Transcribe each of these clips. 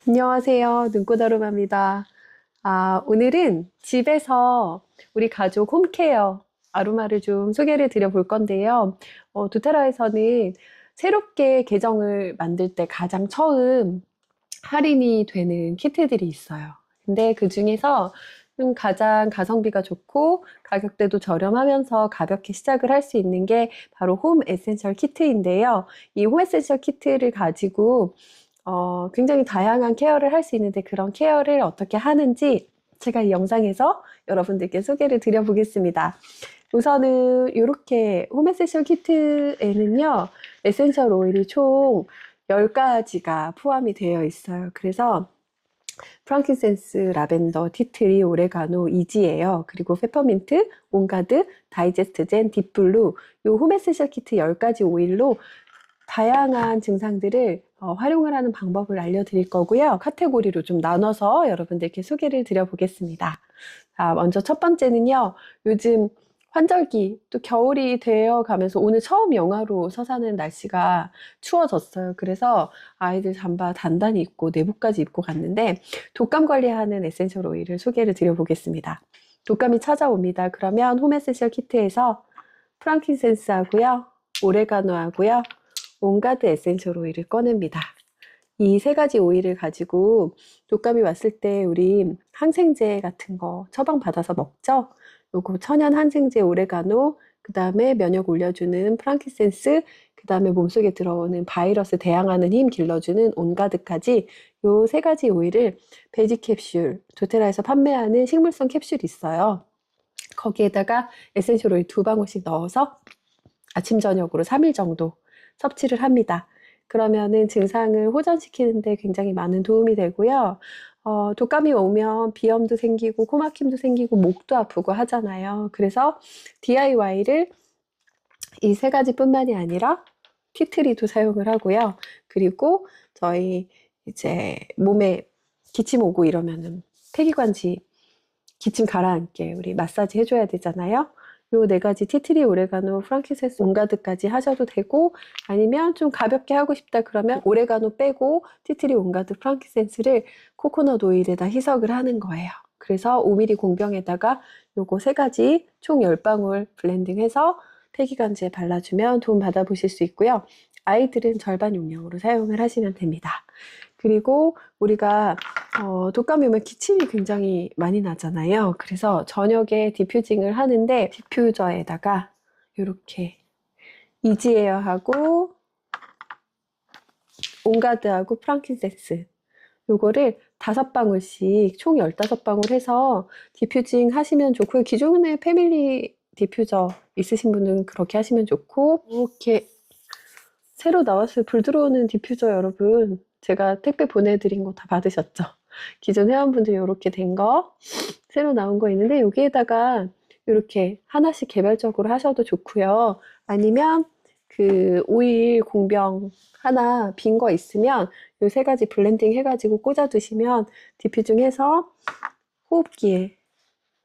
안녕하세요. 눈꽃아로마입니다. 오늘은 집에서 우리 가족 홈케어 아로마를 좀 소개를 드려볼 건데요. 도테라에서는 새롭게 계정을 만들 때 가장 처음 할인이 되는 키트들이 있어요. 근데 그 중에서 좀 가장 가성비가 좋고 가격대도 저렴하면서 가볍게 시작을 할 수 있는 게 바로 홈 에센셜 키트인데요. 이 홈 에센셜 키트를 가지고 굉장히 다양한 케어를 할 수 있는데 그런 케어를 어떻게 하는지 제가 이 영상에서 여러분들께 소개를 드려보겠습니다. 우선은 이렇게 홈 에센셜 키트에는요, 에센셜 오일이 총 10가지가 포함이 되어 있어요. 그래서 프랑킨센스, 라벤더, 티트리, 오레가노, 이지예요. 그리고 페퍼민트, 온가드, 다이제스트젠, 딥블루, 요 홈 에센셜 키트 10가지 오일로 다양한 증상들을 활용을 하는 방법을 알려드릴 거고요. 카테고리로 좀 나눠서 여러분들께 소개를 드려보겠습니다. 먼저 첫 번째는요. 요즘 환절기, 또 겨울이 되어 가면서 오늘 처음 영하로 서사는 날씨가 추워졌어요. 그래서 아이들 잠바 단단히 입고 내복까지 입고 갔는데 독감 관리하는 에센셜 오일을 소개를 드려보겠습니다. 독감이 찾아옵니다. 그러면 홈 에센셜 키트에서 프랑킨센스 하고요. 오레가노 하고요. 온가드 에센셜 오일을 꺼냅니다. 이 세 가지 오일을 가지고 독감이 왔을 때 우리 항생제 같은 거 처방받아서 먹죠? 요거 천연 항생제 오레가노, 그 다음에 면역 올려주는 프랑키센스, 그 다음에 몸속에 들어오는 바이러스 대항하는 힘 길러주는 온가드까지 요 세 가지 오일을 베지 캡슐, 도테라에서 판매하는 식물성 캡슐이 있어요. 거기에다가 에센셜 오일 2방울씩 넣어서 아침 저녁으로 3일 정도 섭취를 합니다. 그러면은 증상을 호전시키는데 굉장히 많은 도움이 되고요. 독감이 오면 비염도 생기고 코막힘도 생기고 목도 아프고 하잖아요. 그래서 DIY를 이 세 가지뿐만이 아니라 티트리도 사용을 하고요. 그리고 저희 이제 몸에 기침 오고 이러면은 폐기관지 기침 가라앉게 우리 마사지 해줘야 되잖아요. 요 네 가지 티트리, 오레가노, 프랑키센스, 온가드까지 하셔도 되고 아니면 좀 가볍게 하고 싶다 그러면 오레가노 빼고 티트리, 온가드, 프랑키센스를 코코넛 오일에다 희석을 하는 거예요. 그래서 5ml 공병에다가 요거 세 가지 총 10방울 블렌딩해서 폐기관지에 발라주면 도움 받아보실 수 있고요. 아이들은 절반 용량으로 사용을 하시면 됩니다. 그리고 우리가 독감이 오면 기침이 굉장히 많이 나잖아요. 그래서 저녁에 디퓨징을 하는데 디퓨저에다가 이렇게 이지에어하고 온가드하고 프랑킨센스 요거를 5방울씩 총 15방울 해서 디퓨징 하시면 좋고요. 기존에 패밀리 디퓨저 있으신 분은 그렇게 하시면 좋고 이렇게 새로 나왔어요. 불 들어오는 디퓨저 여러분. 제가 택배 보내드린 거 다 받으셨죠? 기존 회원분들이 이렇게 된 거, 새로 나온 거 있는데 여기에다가 이렇게 하나씩 개별적으로 하셔도 좋고요. 아니면 그 오일 공병 하나 빈 거 있으면 이 세 가지 블렌딩 해가지고 꽂아 두시면 디퓨징 해서 호흡기에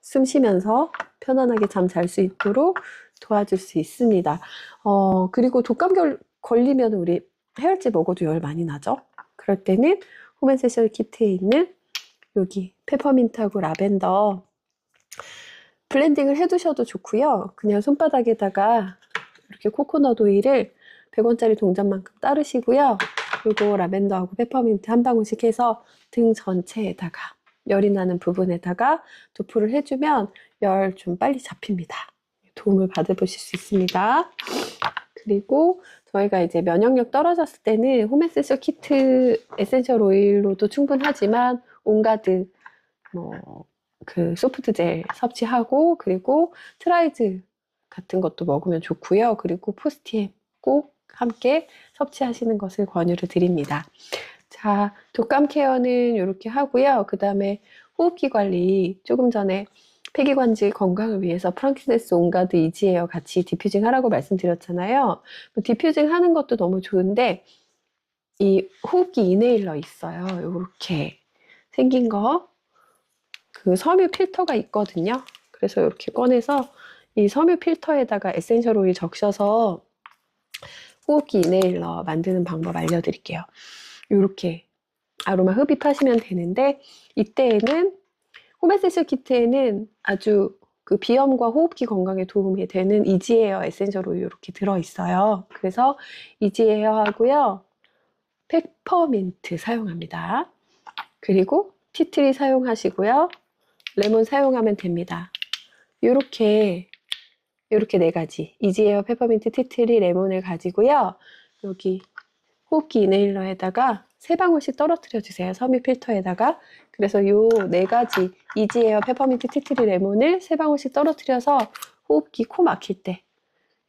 숨 쉬면서 편안하게 잠 잘 수 있도록 도와줄 수 있습니다. 그리고 독감 걸리면 우리 해열제 먹어도 열 많이 나죠? 그럴 때는 홈 에센셜 키트에 있는 여기 페퍼민트하고 라벤더 블렌딩을 해두셔도 좋고요. 그냥 손바닥에다가 이렇게 코코넛 오일을 100원짜리 동전만큼 따르시고요. 요거 라벤더하고 페퍼민트 한 방울씩 해서 등 전체에다가 열이 나는 부분에다가 도포를 해주면 열 좀 빨리 잡힙니다. 도움을 받아보실 수 있습니다. 그리고 저희가 이제 면역력 떨어졌을 때는 홈 에센셜 키트 에센셜 오일로도 충분하지만 온가드 그 소프트 젤 섭취하고 그리고 트라이즈 같은 것도 먹으면 좋고요. 그리고 포스티엠 꼭 함께 섭취하시는 것을 권유를 드립니다. 자, 독감 케어는 이렇게 하고요. 그 다음에 호흡기 관리 조금 전에 폐기관지 건강을 위해서 프랑키센스, 온가드, 이지에어 같이 디퓨징 하라고 말씀드렸잖아요. 디퓨징 하는 것도 너무 좋은데 이 호흡기 이네일러 있어요. 이렇게 생긴 거. 그 섬유 필터가 있거든요. 그래서 이렇게 꺼내서 이 섬유 필터에다가 에센셜 오일 적셔서 호흡기 이네일러 만드는 방법 알려드릴게요. 이렇게 아로마 흡입하시면 되는데, 이때에는 홈 에센셜 키트에는 아주 그 비염과 호흡기 건강에 도움이 되는 이지에어 에센셜 오일 이렇게 들어있어요. 그래서 이지에어 하고요, 페퍼민트 사용합니다. 그리고 티트리 사용하시고요, 레몬 사용하면 됩니다. 요렇게 네 가지, 이지에어, 페퍼민트, 티트리, 레몬을 가지고요, 여기 호흡기 이네일러에다가 3방울씩 떨어뜨려 주세요. 섬유 필터에다가. 그래서 요 4가지 이지에어, 페퍼민트, 티트리, 레몬을 3방울씩 떨어뜨려서 호흡기 코 막힐 때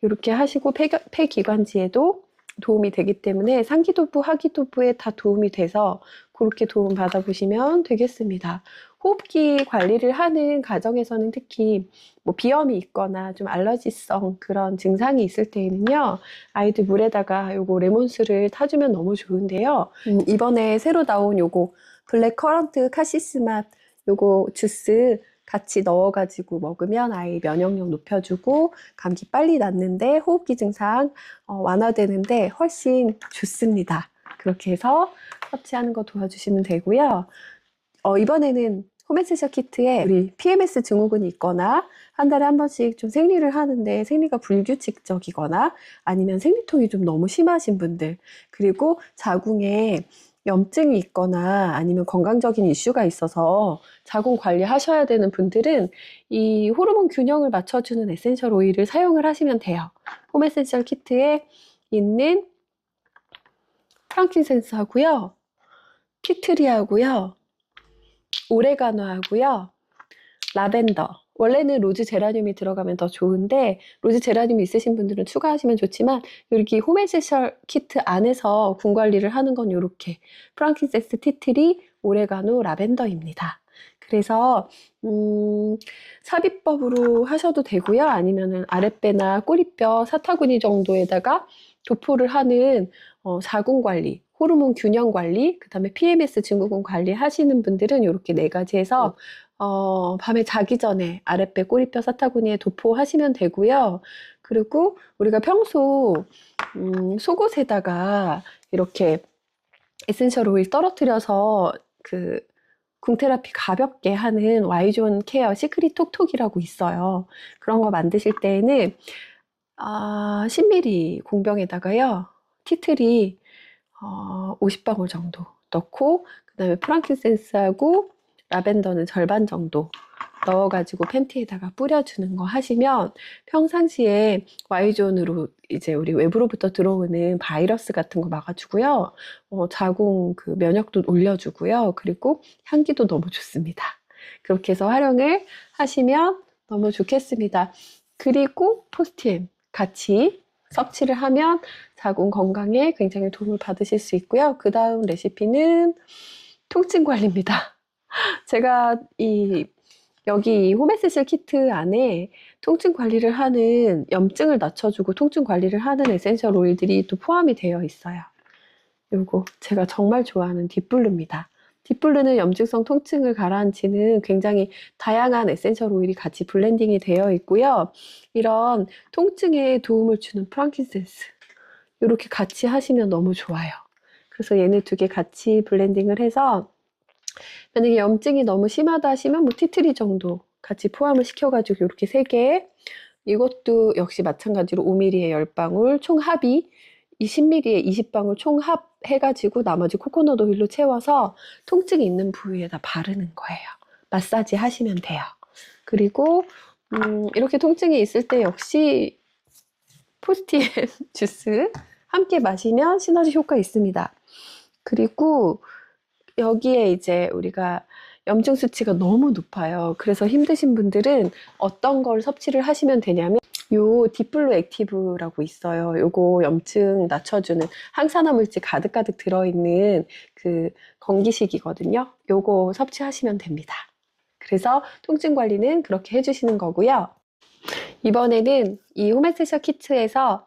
이렇게 하시고, 폐기관지에도 도움이 되기 때문에 상기도부, 하기도부에 다 도움이 돼서 그렇게 도움 받아보시면 되겠습니다. 호흡기 관리를 하는 가정에서는 특히 뭐 비염이 있거나 좀 알러지성 그런 증상이 있을 때에는요, 아이들 물에다가 요거 레몬수를 타주면 너무 좋은데요. 이번에 새로 나온 요거 블랙 커런트 카시스 맛 요거 주스 같이 넣어가지고 먹으면 아이 면역력 높여주고 감기 빨리 낫는데 호흡기 증상 완화되는데 훨씬 좋습니다. 그렇게 해서 섭취하는 거 도와주시면 되고요. 이번에는 홈 에센셜 키트에 우리 PMS 증후군이 있거나 한 달에 한 번씩 좀 생리를 하는데 생리가 불규칙적이거나 아니면 생리통이 좀 너무 심하신 분들, 그리고 자궁에 염증이 있거나 아니면 건강적인 이슈가 있어서 자궁 관리하셔야 되는 분들은 이 호르몬 균형을 맞춰주는 에센셜 오일을 사용을 하시면 돼요. 홈 에센셜 키트에 있는 프랑킨센스 하고요, 티트리 하고요, 오레가노 하고요, 라벤더. 원래는 로즈 제라늄이 들어가면 더 좋은데 로즈 제라늄이 있으신 분들은 추가하시면 좋지만, 여기 홈 에센셜 키트 안에서 궁 관리를 하는 건 이렇게 프랑킨센스, 티트리, 오레가노, 라벤더입니다. 그래서 삽입법으로 하셔도 되고요, 아니면은 아랫배나 꼬리뼈, 사타구니 정도에다가 도포를 하는 자궁 관리, 호르몬 균형 관리, 그 다음에 PMS 증후군 관리 하시는 분들은 이렇게 4가지 해서 밤에 자기 전에 아랫배, 꼬리뼈, 사타구니에 도포하시면 되고요. 그리고 우리가 평소 속옷에다가 이렇게 에센셜 오일 떨어뜨려서 그 궁테라피 가볍게 하는 Y존 케어 시크릿 톡톡이라고 있어요. 그런 거 만드실 때에는 10ml 공병에다가요, 티트리 50방울 정도 넣고, 그 다음에 프랑킨센스하고 라벤더는 절반 정도 넣어가지고 팬티에다가 뿌려주는 거 하시면 평상시에 Y존으로 이제 우리 외부로부터 들어오는 바이러스 같은 거 막아주고요, 자궁 그 면역도 올려주고요, 그리고 향기도 너무 좋습니다. 그렇게 해서 활용을 하시면 너무 좋겠습니다. 그리고 포스티엠 같이 섭취를 하면 자궁 건강에 굉장히 도움을 받으실 수 있고요. 그 다음 레시피는 통증 관리입니다. 제가 여기 홈 에센셜 키트 안에 통증 관리를 하는, 염증을 낮춰주고 통증 관리를 하는 에센셜 오일들이 또 포함이 되어 있어요. 요거 제가 정말 좋아하는 딥블루입니다. 딥블루는 염증성 통증을 가라앉히는 굉장히 다양한 에센셜 오일이 같이 블렌딩이 되어 있고요. 이런 통증에 도움을 주는 프랑킨센스 이렇게 같이 하시면 너무 좋아요. 그래서 얘네 2개 같이 블렌딩을 해서, 만약에 염증이 너무 심하다 하시면 뭐 티트리 정도 같이 포함을 시켜가지고 이렇게 3개, 이것도 역시 마찬가지로 5ml에 10방울 총 합이 20ml에 20방울 총 합 해가지고 나머지 코코넛 오일로 채워서 통증이 있는 부위에다 바르는 거예요. 마사지 하시면 돼요. 그리고 이렇게 통증이 있을 때 역시 포스티엠 주스 함께 마시면 시너지 효과 있습니다. 그리고 여기에 이제 우리가 염증 수치가 너무 높아요. 그래서 힘드신 분들은 어떤 걸 섭취를 하시면 되냐면 요 딥블루 액티브라고 있어요. 요거 염증 낮춰주는 항산화 물질 가득가득 들어있는 그 건기식이거든요. 요거 섭취하시면 됩니다. 그래서 통증 관리는 그렇게 해주시는 거고요. 이번에는 이 홈 에센셜 키트에서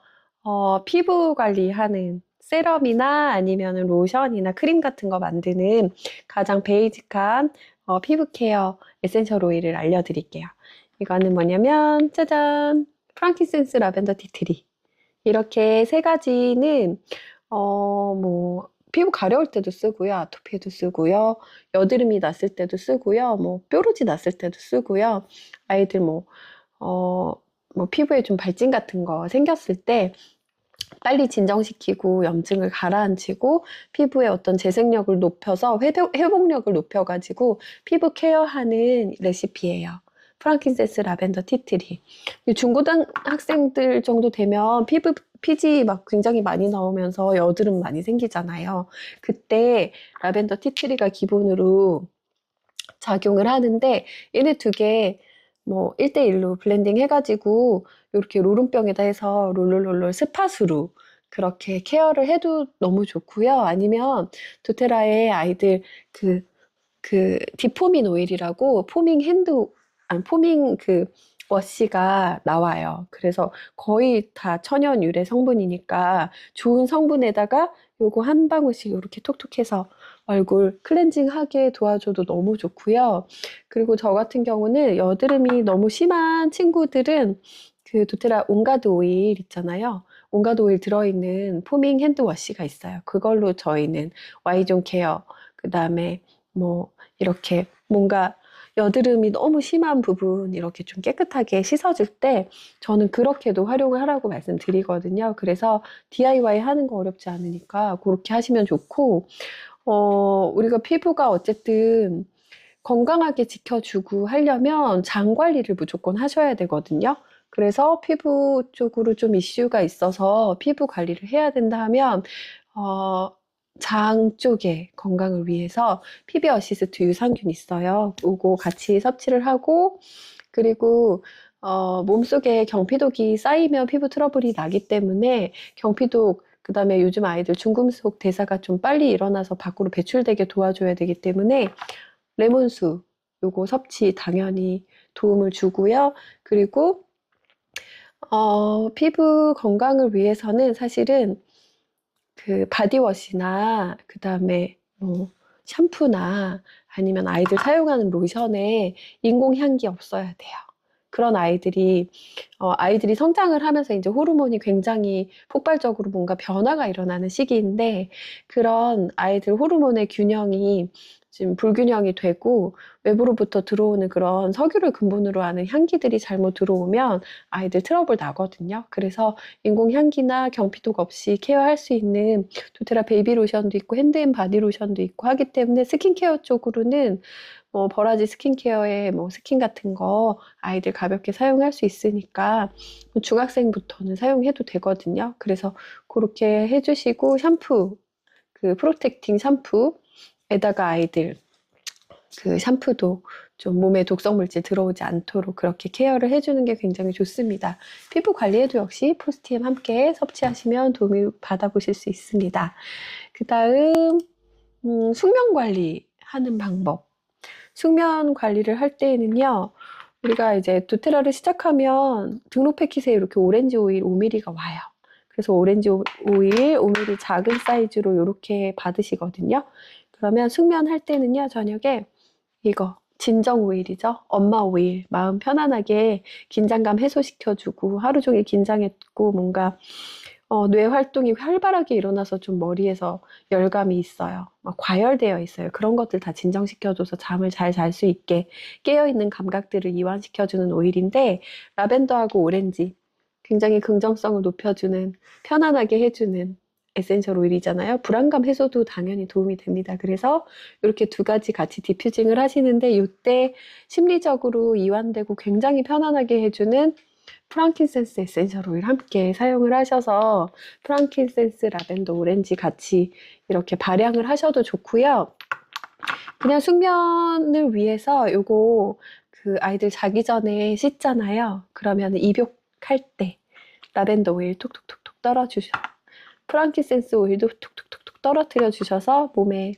피부 관리하는 세럼이나 아니면 로션이나 크림 같은 거 만드는 가장 베이직한 피부 케어 에센셜 오일을 알려드릴게요. 이거는 뭐냐면 짜잔! 프랑킨센스 라벤더 티트리. 이렇게 3가지는 뭐 피부 가려울 때도 쓰고요. 아토피에도 쓰고요. 여드름이 났을 때도 쓰고요. 뭐 뾰루지 났을 때도 쓰고요. 아이들 뭐 피부에 좀 발진 같은 거 생겼을 때 빨리 진정시키고 염증을 가라앉히고 피부의 어떤 재생력을 높여서 회복력을 높여가지고 피부 케어하는 레시피예요. 프랑킨센스 라벤더 티트리. 중고등학생들 정도 되면 피지 막 굉장히 많이 나오면서 여드름 많이 생기잖아요. 그때 라벤더 티트리가 기본으로 작용을 하는데 얘네 두 개 뭐 1대1로 블렌딩 해가지고 이렇게 롤온병에다 해서 롤롤롤롤 스팟으로 그렇게 케어를 해도 너무 좋고요. 아니면 도테라의 아이들 디포민 오일이라고 포밍 워시가 나와요. 그래서 거의 다 천연 유래 성분이니까 좋은 성분에다가 요거 한 방울씩 이렇게 톡톡해서 얼굴 클렌징하게 도와줘도 너무 좋고요. 그리고 저 같은 경우는 여드름이 너무 심한 친구들은 그 도테라 온가드 오일 있잖아요. 온가드 오일 들어있는 포밍 핸드워시가 있어요. 그걸로 저희는 Y존 케어, 그 다음에 뭐 이렇게 뭔가 여드름이 너무 심한 부분 이렇게 좀 깨끗하게 씻어줄 때 저는 그렇게도 활용을 하라고 말씀드리거든요. 그래서 DIY 하는 거 어렵지 않으니까 그렇게 하시면 좋고, 우리가 피부가 어쨌든 건강하게 지켜주고 하려면 장 관리를 무조건 하셔야 되거든요. 그래서 피부 쪽으로 좀 이슈가 있어서 피부 관리를 해야 된다 하면, 장 쪽의 건강을 위해서 피비 어시스트 유산균 있어요. 요거 같이 섭취를 하고, 그리고 몸속에 경피독이 쌓이면 피부 트러블이 나기 때문에 경피독, 그 다음에 요즘 아이들 중금속 대사가 좀 빨리 일어나서 밖으로 배출되게 도와줘야 되기 때문에 레몬수 요거 섭취 당연히 도움을 주고요. 그리고 피부 건강을 위해서는 사실은 그 바디워시나 그 다음에 뭐 샴푸나 아니면 아이들 사용하는 로션에 인공향기 없어야 돼요. 그런 아이들이 성장을 하면서 이제 호르몬이 굉장히 폭발적으로 뭔가 변화가 일어나는 시기인데, 그런 아이들 호르몬의 균형이 지금 불균형이 되고 외부로부터 들어오는 그런 석유를 근본으로 하는 향기들이 잘못 들어오면 아이들 트러블 나거든요. 그래서 인공향기나 경피독 없이 케어할 수 있는 도테라 베이비 로션도 있고 핸드앤바디 로션도 있고 하기 때문에 스킨케어 쪽으로는 뭐 버라지 스킨케어에 뭐 스킨 같은 거 아이들 가볍게 사용할 수 있으니까 중학생부터는 사용해도 되거든요. 그래서 그렇게 해주시고, 샴푸, 그 프로텍팅 샴푸에다가 아이들 그 샴푸도 좀 몸에 독성 물질 들어오지 않도록 그렇게 케어를 해주는 게 굉장히 좋습니다. 피부 관리에도 역시 프로스티엠 함께 섭취하시면 도움을 받아보실 수 있습니다. 그 다음 숙면 관리하는 방법. 숙면 관리를 할 때에는요, 우리가 이제 도테라를 시작하면 등록 패킷에 이렇게 오렌지 오일 5ml가 와요. 그래서 오렌지 오일 5ml 작은 사이즈로 이렇게 받으시거든요. 그러면 숙면할 때는요, 저녁에 이거 진정 오일이죠. 엄마 오일. 마음 편안하게 긴장감 해소시켜주고, 하루 종일 긴장했고 뭔가 뇌 활동이 활발하게 일어나서 좀 머리에서 열감이 있어요. 막 과열되어 있어요. 그런 것들 다 진정시켜줘서 잠을 잘 잘 수 있게 깨어있는 감각들을 이완시켜주는 오일인데, 라벤더하고 오렌지 굉장히 긍정성을 높여주는, 편안하게 해주는 에센셜 오일이잖아요. 불안감 해소도 당연히 도움이 됩니다. 그래서 이렇게 두 가지 같이 디퓨징을 하시는데, 이때 심리적으로 이완되고 굉장히 편안하게 해주는 프랑킨센스 에센셜 오일 함께 사용을 하셔서 프랑킨센스 라벤더 오렌지 같이 이렇게 발향을 하셔도 좋고요. 그냥 숙면을 위해서 요거 그 아이들 자기 전에 씻잖아요. 그러면 입욕할 때 라벤더 오일 톡톡톡톡 떨어주셔. 프랑킨센스 오일도 톡톡톡톡 떨어뜨려 주셔서 몸에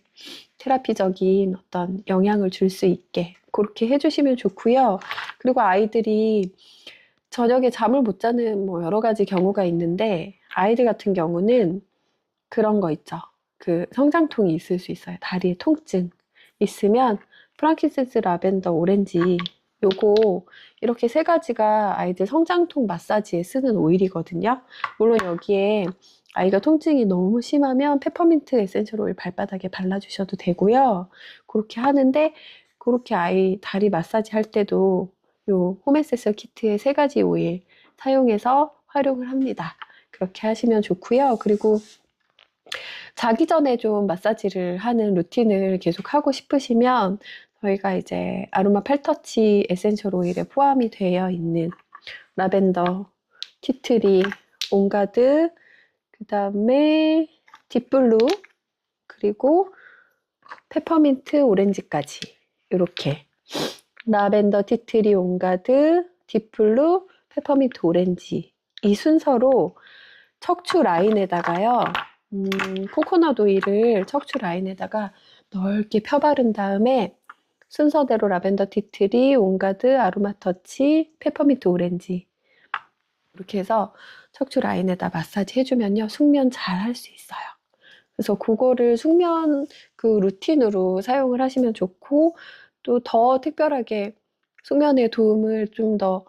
테라피적인 어떤 영향을 줄 수 있게 그렇게 해주시면 좋고요. 그리고 아이들이 저녁에 잠을 못 자는 뭐 여러 가지 경우가 있는데, 아이들 같은 경우는 그런 거 있죠. 그 성장통이 있을 수 있어요. 다리에 통증 있으면 프랑킨센스 라벤더 오렌지 요거 이렇게 세 가지가 아이들 성장통 마사지에 쓰는 오일이거든요. 물론 여기에 아이가 통증이 너무 심하면 페퍼민트 에센셜 오일 발바닥에 발라주셔도 되고요. 그렇게 하는데, 그렇게 아이 다리 마사지 할 때도 요 홈에센셜 키트의 3가지 오일 사용해서 활용을 합니다. 그렇게 하시면 좋고요. 그리고 자기 전에 좀 마사지를 하는 루틴을 계속 하고 싶으시면 저희가 이제 아로마 팔터치 에센셜 오일에 포함이 되어 있는 라벤더, 티트리, 온가드, 그 다음에 딥블루, 그리고 페퍼민트 오렌지까지 이렇게 라벤더, 티트리, 온가드, 딥블루, 페퍼민트 오렌지 이 순서로 척추 라인에다가요, 코코넛 오일을 척추 라인에다가 넓게 펴바른 다음에 순서대로 라벤더, 티트리, 온가드, 아로마 터치, 페퍼민트 오렌지 이렇게 해서 척추 라인에다 마사지 해주면요, 숙면 잘 할 수 있어요. 그래서 그거를 숙면 그 루틴으로 사용을 하시면 좋고, 또 더 특별하게 숙면에 도움을 좀 더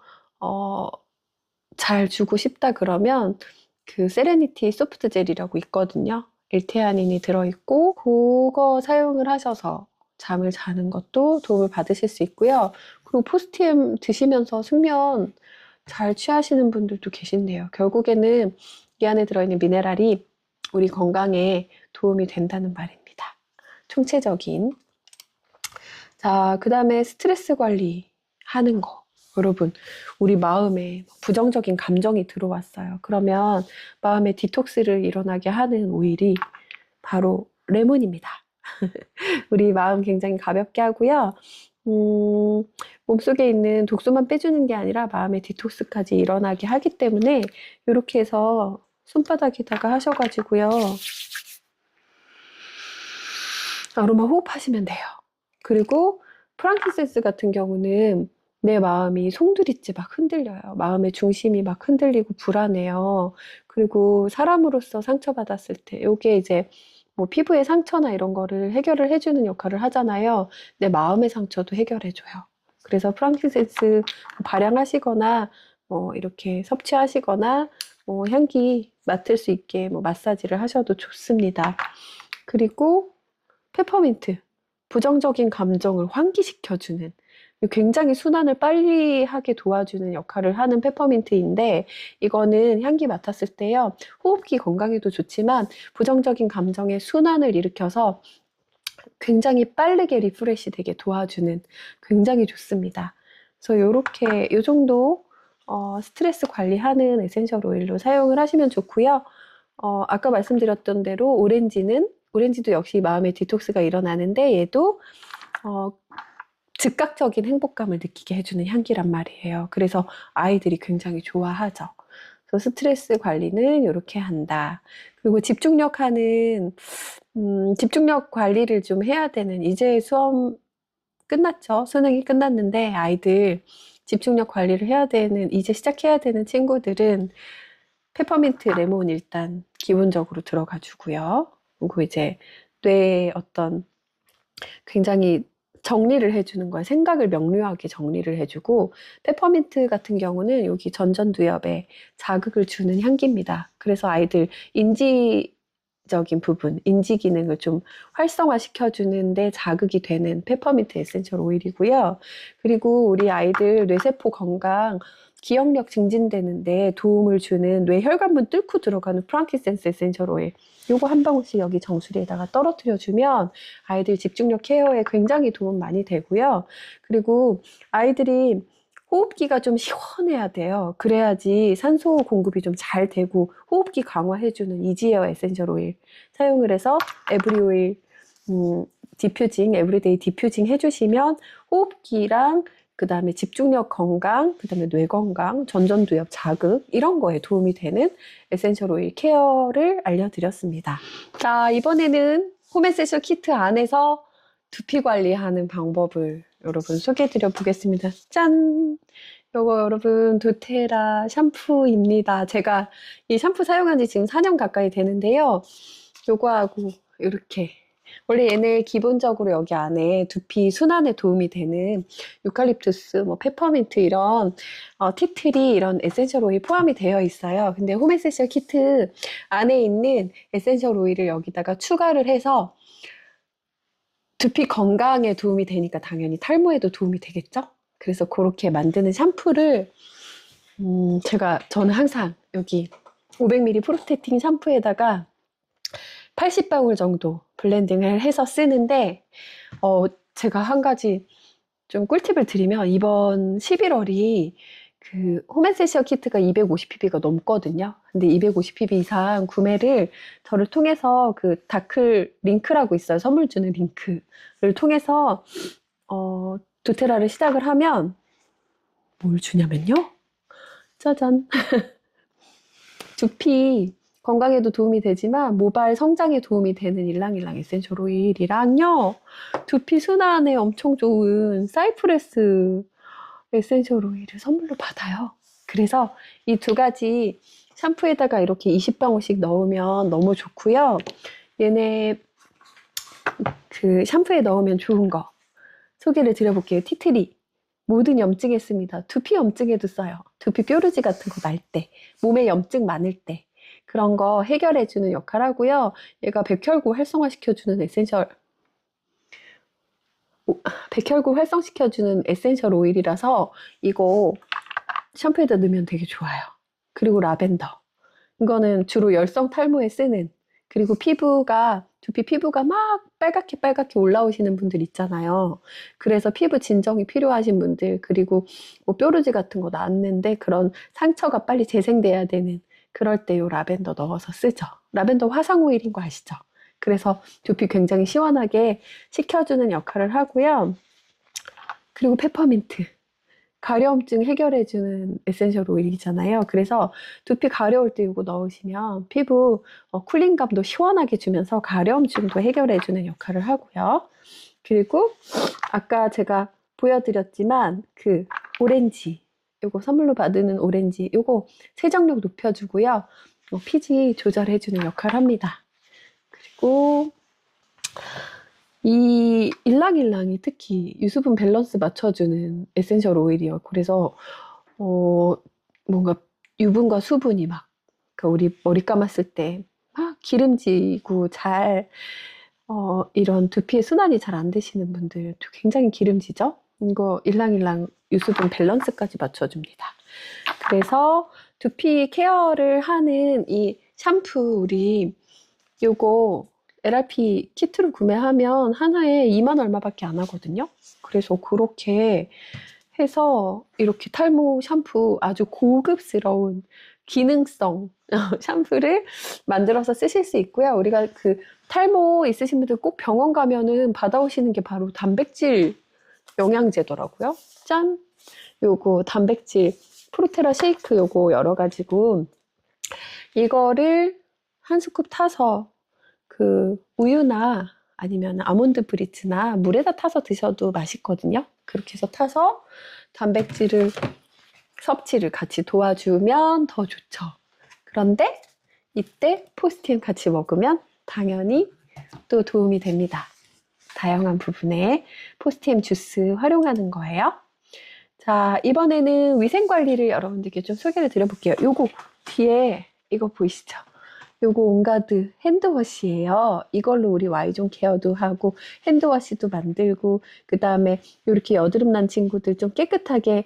잘 주고 싶다 그러면 그 세레니티 소프트 젤이라고 있거든요. L테아닌이 들어있고 그거 사용을 하셔서 잠을 자는 것도 도움을 받으실 수 있고요. 그리고 포스티엠 드시면서 숙면 잘 취하시는 분들도 계신데요. 결국에는 이 안에 들어있는 미네랄이 우리 건강에 도움이 된다는 말입니다. 총체적인. 자, 그 다음에 스트레스 관리 하는 거. 여러분, 우리 마음에 부정적인 감정이 들어왔어요. 그러면 마음의 디톡스를 일어나게 하는 오일이 바로 레몬입니다. 우리 마음 굉장히 가볍게 하고요. 몸속에 있는 독소만 빼주는 게 아니라 마음의 디톡스까지 일어나게 하기 때문에 이렇게 해서 손바닥에다가 하셔가지고요, 아로마 호흡하시면 돼요. 그리고 프랑키센스 같은 경우는 내 마음이 송두리째 막 흔들려요. 마음의 중심이 막 흔들리고 불안해요. 그리고 사람으로서 상처받았을 때, 요게 이제 뭐 피부의 상처나 이런 거를 해결을 해주는 역할을 하잖아요. 내 마음의 상처도 해결해줘요. 그래서 프랑키센스 발향하시거나, 뭐 이렇게 섭취하시거나, 뭐 향기 맡을 수 있게 뭐 마사지를 하셔도 좋습니다. 그리고 페퍼민트, 부정적인 감정을 환기시켜주는, 굉장히 순환을 빨리 하게 도와주는 역할을 하는 페퍼민트인데, 이거는 향기 맡았을 때요, 호흡기 건강에도 좋지만 부정적인 감정의 순환을 일으켜서 굉장히 빠르게 리프레시 되게 도와주는, 굉장히 좋습니다. 그래서 요렇게 요 정도 스트레스 관리하는 에센셜 오일로 사용을 하시면 좋고요. 아까 말씀드렸던 대로 오렌지도 역시 마음의 디톡스가 일어나는데, 얘도 즉각적인 행복감을 느끼게 해주는 향기란 말이에요. 그래서 아이들이 굉장히 좋아하죠. 그래서 스트레스 관리는 이렇게 한다. 그리고 집중력 관리를 좀 해야 되는, 이제 수험 끝났죠. 수능이 끝났는데 아이들 집중력 관리를 해야 되는, 이제 시작해야 되는 친구들은 페퍼민트 레몬 일단 기본적으로 들어가 주고요. 그리고 이제 뇌에 어떤 굉장히 정리를 해주는 거예요. 생각을 명료하게 정리를 해주고, 페퍼민트 같은 경우는 여기 전전두엽에 자극을 주는 향기입니다. 그래서 아이들 인지적인 부분, 인지 기능을 좀 활성화시켜주는데 자극이 되는 페퍼민트 에센셜 오일이고요. 그리고 우리 아이들 뇌세포 건강, 기억력 증진되는데 도움을 주는 뇌혈관문 뚫고 들어가는 프랑키센스 에센셜 오일, 요거 한 방울씩 여기 정수리에다가 떨어뜨려 주면 아이들 집중력 케어에 굉장히 도움 많이 되고요. 그리고 아이들이 호흡기가 좀 시원해야 돼요. 그래야지 산소 공급이 좀 잘 되고 호흡기 강화해주는 이지에어 에센셜 오일 사용을 해서 에브리 오일 디퓨징, 에브리데이 디퓨징 해주시면 호흡기랑 그 다음에 집중력 건강, 그 다음에 뇌 건강, 전전두엽 자극, 이런 거에 도움이 되는 에센셜 오일 케어를 알려드렸습니다. 자, 이번에는 홈 에센셜 키트 안에서 두피 관리하는 방법을 여러분 소개해드려 보겠습니다. 짠! 요거 여러분 도테라 샴푸입니다. 제가 이 샴푸 사용한 지 지금 4년 가까이 되는데요. 요거하고 이렇게 원래 얘네 기본적으로 여기 안에 두피 순환에 도움이 되는 유칼립투스, 뭐 페퍼민트 이런 티트리 이런 에센셜 오일 포함이 되어 있어요. 근데 홈 에센셜 키트 안에 있는 에센셜 오일을 여기다가 추가를 해서 두피 건강에 도움이 되니까 당연히 탈모에도 도움이 되겠죠? 그래서 그렇게 만드는 샴푸를 저는 항상 여기 500ml 프로테ክ팅 샴푸에다가 80방울 정도 블렌딩을 해서 쓰는데 제가 한 가지 좀 꿀팁을 드리면 이번 11월이 그 홈앤세시어 키트가 250pp가 넘거든요. 근데 250pp 이상 구매를 저를 통해서 그 다클 링크라고 있어요. 선물 주는 링크를 통해서 도테라를 시작을 하면 뭘 주냐면요. 짜잔. 두피 건강에도 도움이 되지만 모발 성장에 도움이 되는 일랑일랑 에센셜 오일이랑요. 두피 순환에 엄청 좋은 사이프레스 에센셜 오일을 선물로 받아요. 그래서 이 두 가지 샴푸에다가 이렇게 20방울씩 넣으면 너무 좋고요. 얘네 그 샴푸에 넣으면 좋은 거 소개를 드려볼게요. 티트리. 모든 염증에 씁니다. 두피 염증에도 써요. 두피 뾰루지 같은 거 날 때, 몸에 염증 많을 때 그런 거 해결해주는 역할 하고요. 얘가 백혈구 활성화시켜주는 백혈구 활성시켜주는 에센셜 오일이라서 이거 샴푸에다 넣으면 되게 좋아요. 그리고 라벤더. 이거는 주로 열성 탈모에 쓰는, 그리고 두피 피부가 막 빨갛게 올라오시는 분들 있잖아요. 그래서 피부 진정이 필요하신 분들, 그리고 뭐 뾰루지 같은 거 났는데 그런 상처가 빨리 재생돼야 되는 그럴 때 요 라벤더 넣어서 쓰죠. 라벤더 화상 오일인 거 아시죠? 그래서 두피 굉장히 시원하게 식혀주는 역할을 하고요. 그리고 페퍼민트. 가려움증 해결해주는 에센셜 오일이잖아요. 그래서 두피 가려울 때 이거 넣으시면 피부 쿨링감도 시원하게 주면서 가려움증도 해결해주는 역할을 하고요. 그리고 아까 제가 보여드렸지만 그 오렌지, 요거 선물로 받는 오렌지, 요거 세정력 높여주고요. 피지 조절해주는 역할을 합니다. 그리고 이 일랑일랑이 특히 유수분 밸런스 맞춰주는 에센셜 오일이요. 그래서 뭔가 유분과 수분이 막, 그러니까 우리 머리 감았을 때 막 기름지고 이런 두피의 순환이 잘 안 되시는 분들 굉장히 기름지죠? 이거 일랑일랑 유수분 밸런스까지 맞춰줍니다. 그래서 두피 케어를 하는 이 샴푸 우리 요거 LRP 키트로 구매하면 하나에 2만 얼마밖에 안 하거든요. 그래서 그렇게 해서 이렇게 탈모 샴푸 아주 고급스러운 기능성 샴푸를 만들어서 쓰실 수 있고요. 우리가 그 탈모 있으신 분들 꼭 병원 가면은 받아오시는 게 바로 단백질 영양제더라고요. 짠! 요거 단백질 프로테라 쉐이크 요거 열어가지고 이거를 한 스쿱 타서 그 우유나 아니면 아몬드 브리츠나 물에다 타서 드셔도 맛있거든요. 그렇게 해서 타서 단백질을 섭취를 같이 도와주면 더 좋죠. 그런데 이때 포스티엠 같이 먹으면 당연히 또 도움이 됩니다. 다양한 부분에 포스티엠 주스 활용하는 거예요. 자, 이번에는 위생관리를 여러분들께 좀 소개를 드려볼게요. 요거 뒤에 이거 보이시죠? 요거 온가드 핸드워시예요. 이걸로 우리 Y존 케어도 하고 핸드워시도 만들고 그 다음에 이렇게 여드름 난 친구들 좀 깨끗하게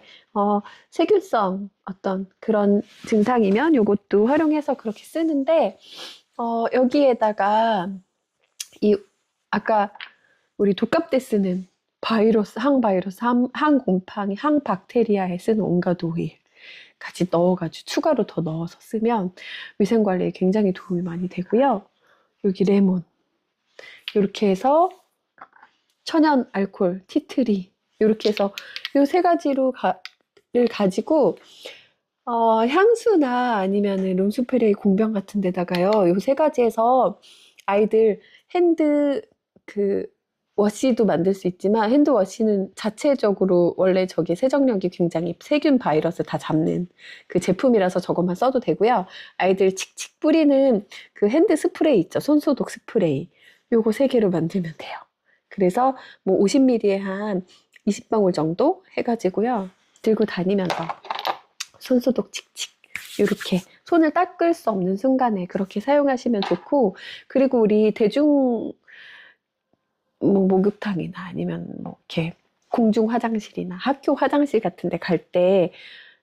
세균성 어떤 그런 증상이면 요것도 활용해서 그렇게 쓰는데 여기에다가 이 아까 우리 독감 때 쓰는 바이러스, 항바이러스, 항곰팡이, 항박테리아에 쓰는 온가드 오일 같이 넣어가지고 추가로 더 넣어서 쓰면 위생관리에 굉장히 도움이 많이 되고요. 여기 레몬 이렇게 해서 천연 알코올, 티트리 이렇게 해서 이 세 가지를 가지고 향수나 아니면 룸스프레이 공병 같은 데다가요. 이 세 가지에서 아이들 워시도 만들 수 있지만 핸드워시는 자체적으로 원래 저게 세정력이 굉장히 세균 바이러스 다 잡는 그 제품이라서 저것만 써도 되고요. 아이들 칙칙 뿌리는 그 핸드 스프레이 있죠. 손소독 스프레이. 요거 3개로 만들면 돼요. 그래서 뭐 50ml에 한 20방울 정도 해가지고요. 들고 다니면서 손소독 칙칙 이렇게 손을 닦을 수 없는 순간에 그렇게 사용하시면 좋고, 그리고 우리 대중 뭐 목욕탕이나 아니면 뭐 이렇게 공중 화장실이나 학교 화장실 같은 데 갈 때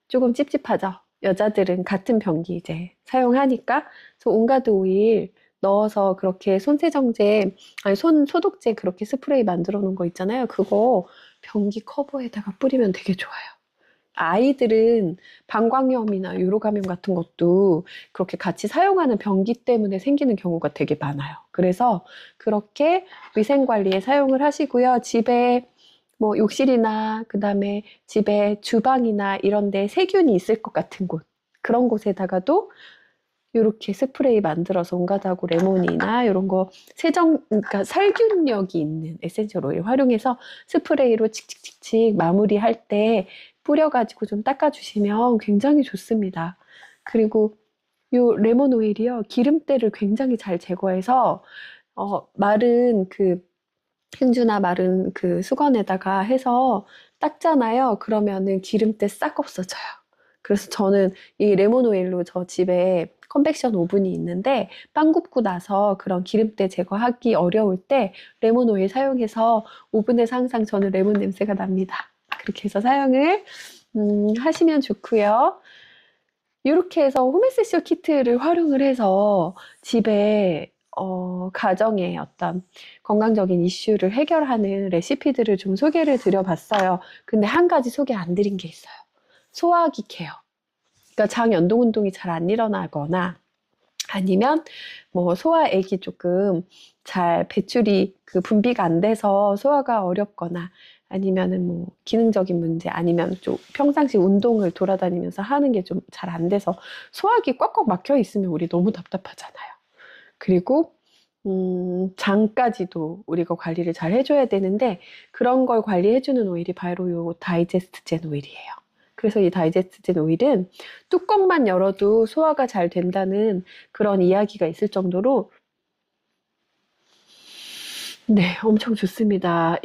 조금 찝찝하죠. 여자들은 같은 변기 이제 사용하니까. 그래서 온가드 오일 넣어서 그렇게 손세정제, 아니 손 소독제 그렇게 스프레이 만들어 놓은 거 있잖아요. 그거 변기 커버에다가 뿌리면 되게 좋아요. 아이들은 방광염이나 유로감염 같은 것도 그렇게 같이 사용하는 변기 때문에 생기는 경우가 되게 많아요. 그래서 그렇게 위생관리에 사용을 하시고요. 집에 뭐 욕실이나 그다음에 집에 주방이나 이런 데 세균이 있을 것 같은 곳, 그런 곳에다가도 이렇게 스프레이 만들어서 온가다고 레몬이나 이런 거 그러니까 살균력이 있는 에센셜 오일 활용해서 스프레이로 칙칙칙칙 마무리할 때 뿌려가지고 좀 닦아주시면 굉장히 좋습니다. 그리고 요 레몬 오일이요, 기름때를 굉장히 잘 제거해서 마른 그 행주나 마른 그 수건에다가 해서 닦잖아요. 그러면은 기름때 싹 없어져요. 그래서 저는 이 레몬 오일로 저 집에 컨벡션 오븐이 있는데 빵 굽고 나서 그런 기름때 제거하기 어려울 때 레몬 오일 사용해서 오븐에서 항상 저는 레몬 냄새가 납니다. 그렇게 해서 사용을 하시면 좋고요. 이렇게 해서 홈에센셜 키트를 활용을 해서 집에 가정의 어떤 건강적인 이슈를 해결하는 레시피들을 좀 소개를 드려봤어요. 근데 한 가지 소개 안 드린 게 있어요. 소화기 케어. 그러니까 장 연동 운동이 잘 안 일어나거나 아니면 뭐 소화액이 조금 잘 배출이 그 분비가 안 돼서 소화가 어렵거나 아니면은 뭐 기능적인 문제 아니면 좀 평상시 운동을 돌아다니면서 하는 게 좀 잘 안 돼서 소화기 꽉꽉 막혀 있으면 우리 너무 답답하잖아요. 그리고 장까지도 우리가 관리를 잘 해줘야 되는데 그런 걸 관리해주는 오일이 바로 요 다이제스트 젠 오일이에요. 그래서 이 다이제스트 젠 오일은 뚜껑만 열어도 소화가 잘 된다는 그런 이야기가 있을 정도로 네, 엄청 좋습니다.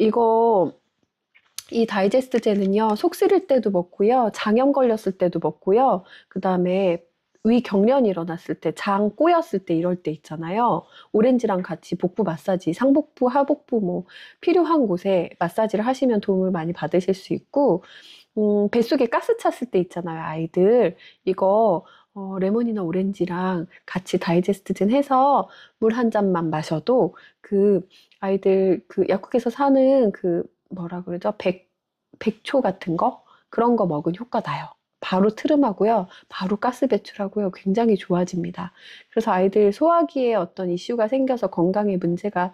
이 다이제스트 젠은요, 속 쓰릴 때도 먹고요, 장염 걸렸을 때도 먹고요, 그 다음에 위 경련이 일어났을 때, 장 꼬였을 때 이럴 때 있잖아요. 오렌지랑 같이 복부 마사지, 상복부, 하복부 뭐 필요한 곳에 마사지를 하시면 도움을 많이 받으실 수 있고, 뱃속에 가스 찼을 때 있잖아요, 아이들. 이거 레몬이나 오렌지랑 같이 다이제스트젠 해서 물 한 잔만 마셔도 그 아이들 그 약국에서 사는 그 뭐라 그러죠? 백초 같은 거? 그런 거 먹은 효과 나요. 바로 트름하고요. 바로 가스 배출하고요. 굉장히 좋아집니다. 그래서 아이들 소화기에 어떤 이슈가 생겨서 건강에 문제가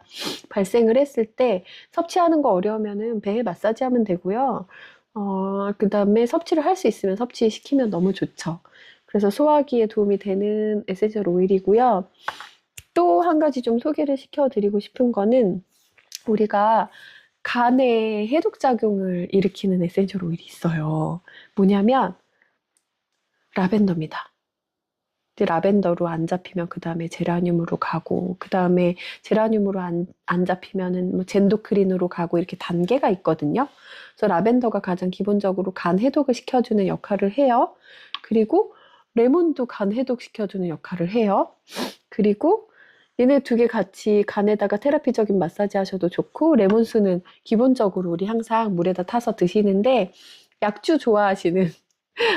발생을 했을 때 섭취하는 거 어려우면은 배에 마사지 하면 되고요. 그 다음에 섭취를 할 수 있으면 섭취시키면 너무 좋죠. 그래서 소화기에 도움이 되는 에센셜 오일이고요. 또 한 가지 좀 소개를 시켜드리고 싶은 거는 우리가 간에 해독작용을 일으키는 에센셜 오일이 있어요. 뭐냐면 라벤더입니다. 라벤더로 안 잡히면 그 다음에 제라늄으로 가고 그 다음에 제라늄으로 안 잡히면은 뭐 젠도크린으로 가고 이렇게 단계가 있거든요. 그래서 라벤더가 가장 기본적으로 간 해독을 시켜주는 역할을 해요. 그리고 레몬도 간 해독 시켜주는 역할을 해요. 그리고 얘네 두 개 같이 간에다가 테라피적인 마사지 하셔도 좋고, 레몬수는 기본적으로 우리 항상 물에다 타서 드시는데 약주 좋아하시는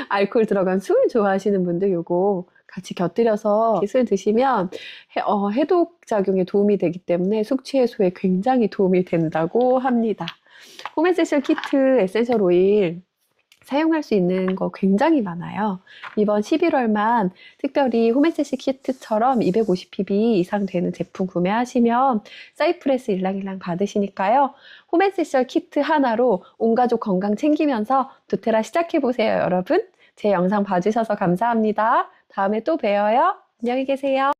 알코올 들어간 술 좋아하시는 분들 요거 같이 곁들여서 술 드시면 해독 작용에 도움이 되기 때문에 숙취 해소에 굉장히 도움이 된다고 합니다. 홈에센셜 키트 에센셜 오일 사용할 수 있는 거 굉장히 많아요. 이번 11월만 특별히 홈에센셜 키트처럼 250pb 이상 되는 제품 구매하시면 사이프레스 일랑일랑 받으시니까요. 홈에센셜 키트 하나로 온 가족 건강 챙기면서 도테라 시작해보세요, 여러분. 제 영상 봐주셔서 감사합니다. 다음에 또 봬요. 안녕히 계세요.